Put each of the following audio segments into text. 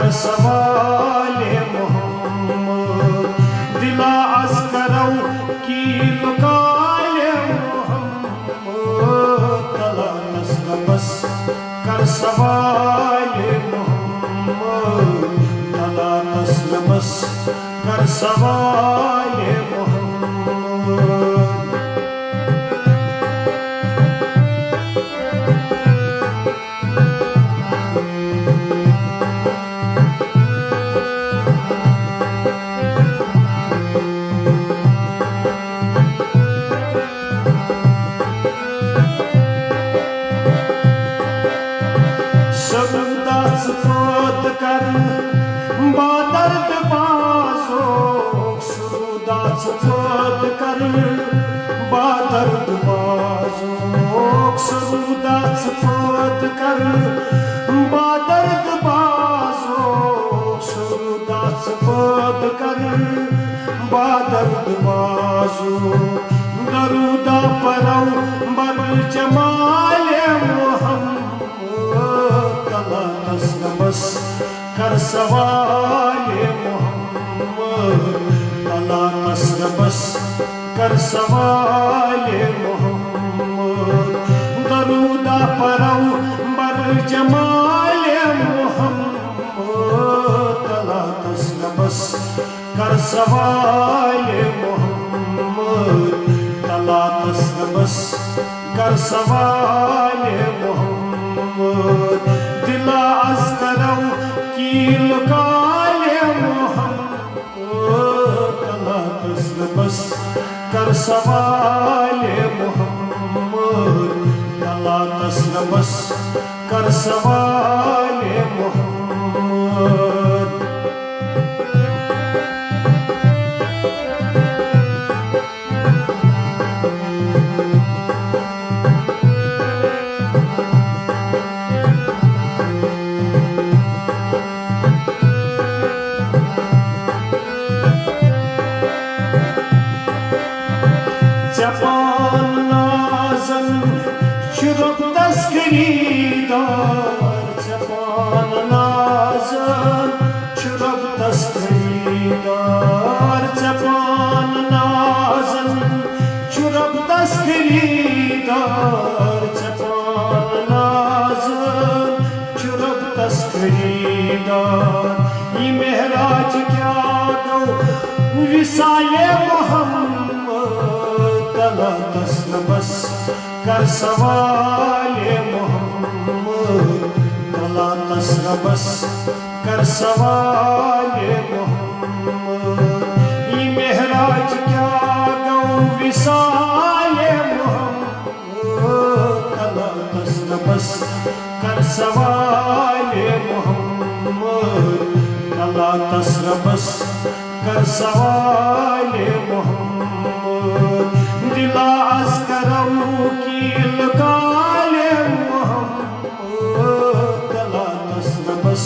कर सवाले मोहम्मद दिला अज करौ की लुकाले मोहम्मद तला नस्ल बस कर सवाले मोहम्मद तला नस्ल बस कर सवाले मोहम्मद सरूदात कर बादर्द बाजो सरूदात कर बादर्द बाजो सरूदात कर बादर्द बाजो सरूदात कर बादर्द बाजो दरूदा परौ बर जमाले बस कर सवाले मोहम्मद तला नस्ल बस कर सवाले मोहम्मद दरूदा परौ बर जमाले मोहम्मद तला नस्ल बस कर सवाले मोहम्मद तला नस्ल बस कर सवाले मोहम्मद दिला अज करौ की लुकाले मोहम्मद तला नस्ल बस कर सवाले मोहम्मद तला नस्ल बस कर सवाले मोहम्मद जबान नाज़न शुरुब तस्करीदार जबान नाज़न शुरुब तस्करीदार जबान नाज़न शुरुब तस्करीदार जबान नाज़न शुरुब तस्करीदार ये महराज क्या गो विसाले मोहम्मद तला नस्ल बस कर सवाले मोहम्मद तला नस्ल बस कर सवाले मोहम्मद ये महराज क्या गौ विसाले मोहम्मद तला नस्ल बस कर सवाले मोहम्मद तला नस्ल बस कर सवाले मोहम्मद दिला अज करौ की लुकाले मोहम्मद तला नस्ल बस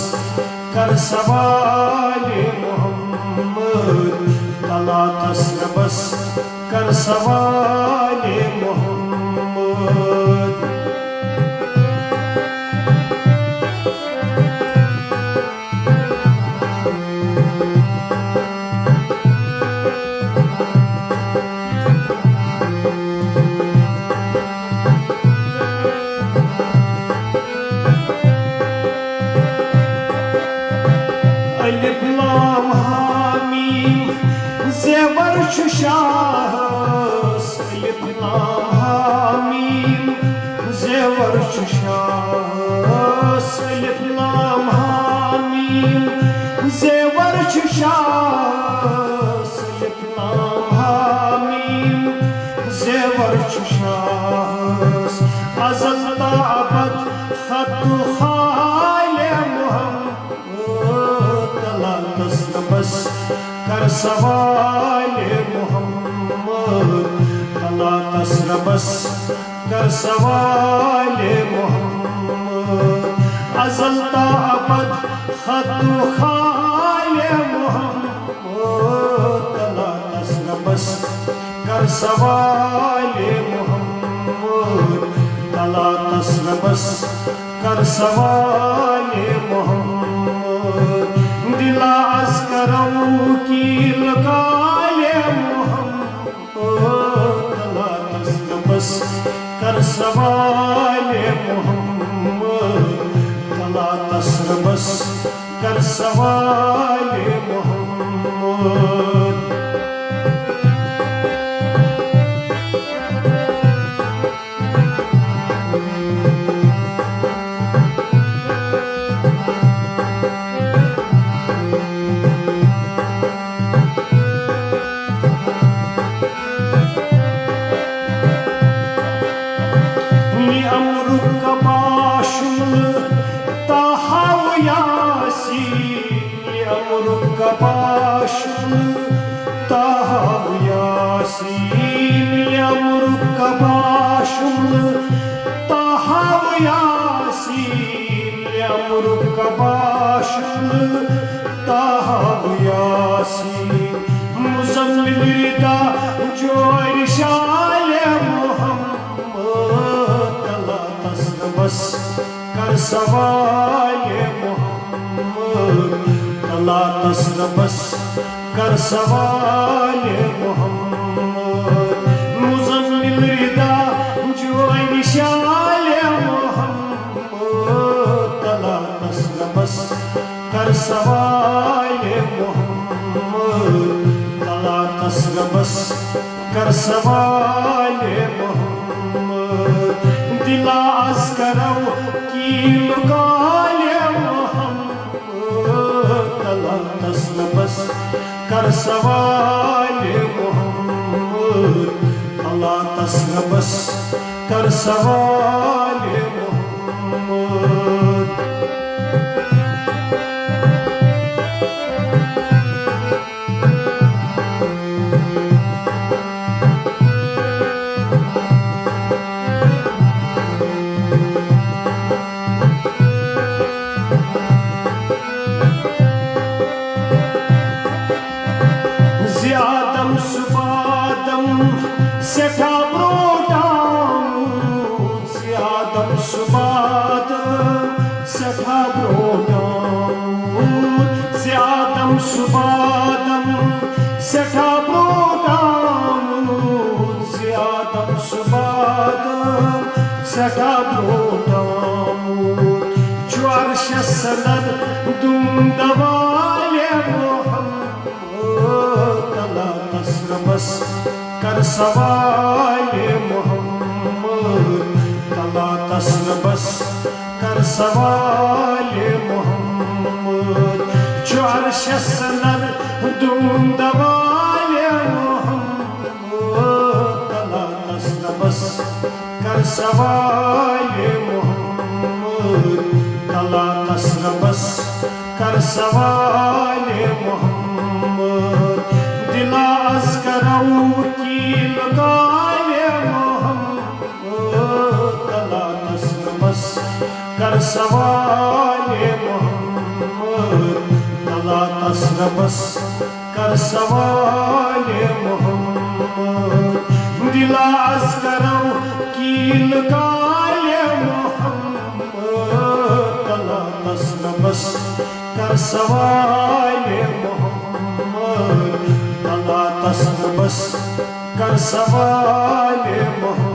कर सवाले मोहम्मद तला नस्ल बस कर सवाले मोहम्मद अलिफ लाम हा मीम ज़ेवर छु शाहस अलिफ लाम हा मीम ज़ेवर छु शाहस अलिफ लाम हा मीम ज़ेवर छु शाहस अलिफ लाम हा मीम ज़ेवर छु शाहस अज़ल ता अबद खत्तु खाले मोहम्मद तला नस्ल बस कर सवाले मोहम्मद तला नस्ल बस कर सवाले मोहम्मद अज़ल ता अबद खत्तु खाले मोहम्मद तला नस्ल बस कर सवाले मोहम्मद तला नस्ल बस कर सवाले मोहम्मद दिला az करो की लगाले मोहम्मद तला तस्नबस कर सवाले मोहम्मद तला तस्नबस कर सवाले Mohammad Kabashul tahav yasin yamruk kabashul tahav yasin yamruk kabashul tahav yasin muzammil rida jo irshale Muhammad tala tasnabas kar sawale Muhammad तला तस्नबस कर सवाले मोहम्मद मुज़म्मिल रिदा जो निशाले मोहम्मद तला तस्नबस कर सवाले मोहम्मद तला तस्नबस कर सवाले मोहम्मद दिला az करो की लुकाले तस्नबस कर सवाले मोहम्मद तला तस्नबस कर सवाले मोहम्मद ज़ियादम सुबादम सेठा ब्रोटाम ज़ियादम सुबादम सेठा ब्रोटाम ज़ियादम सुबादम सेठा ब्रोटाम ज़ियादम सुबादम सेठा ब्रोटाम जो अर्श सनद दुम दवाले तस्नबस कर सवाले मोहम्मद तला तस्नबस कर सवाले मोहम्मद जो अर्श सनद दुम दवाले मोहम्मद तला तस्नबस कर सवाले मोहम्मद तला तस्नबस कर सवाले मोहम्मद दिला az करो की लगाले मोहम्मद तला तस्नबस कर सवाले मोहम्मद तला तस्नबस कर सवाले मोहम्मद दिला az करो की लगाले मोहम्मद तला तस्नबस कर सवाले मोहम्मद तला तस्नबस कर सवाले मोहम्मद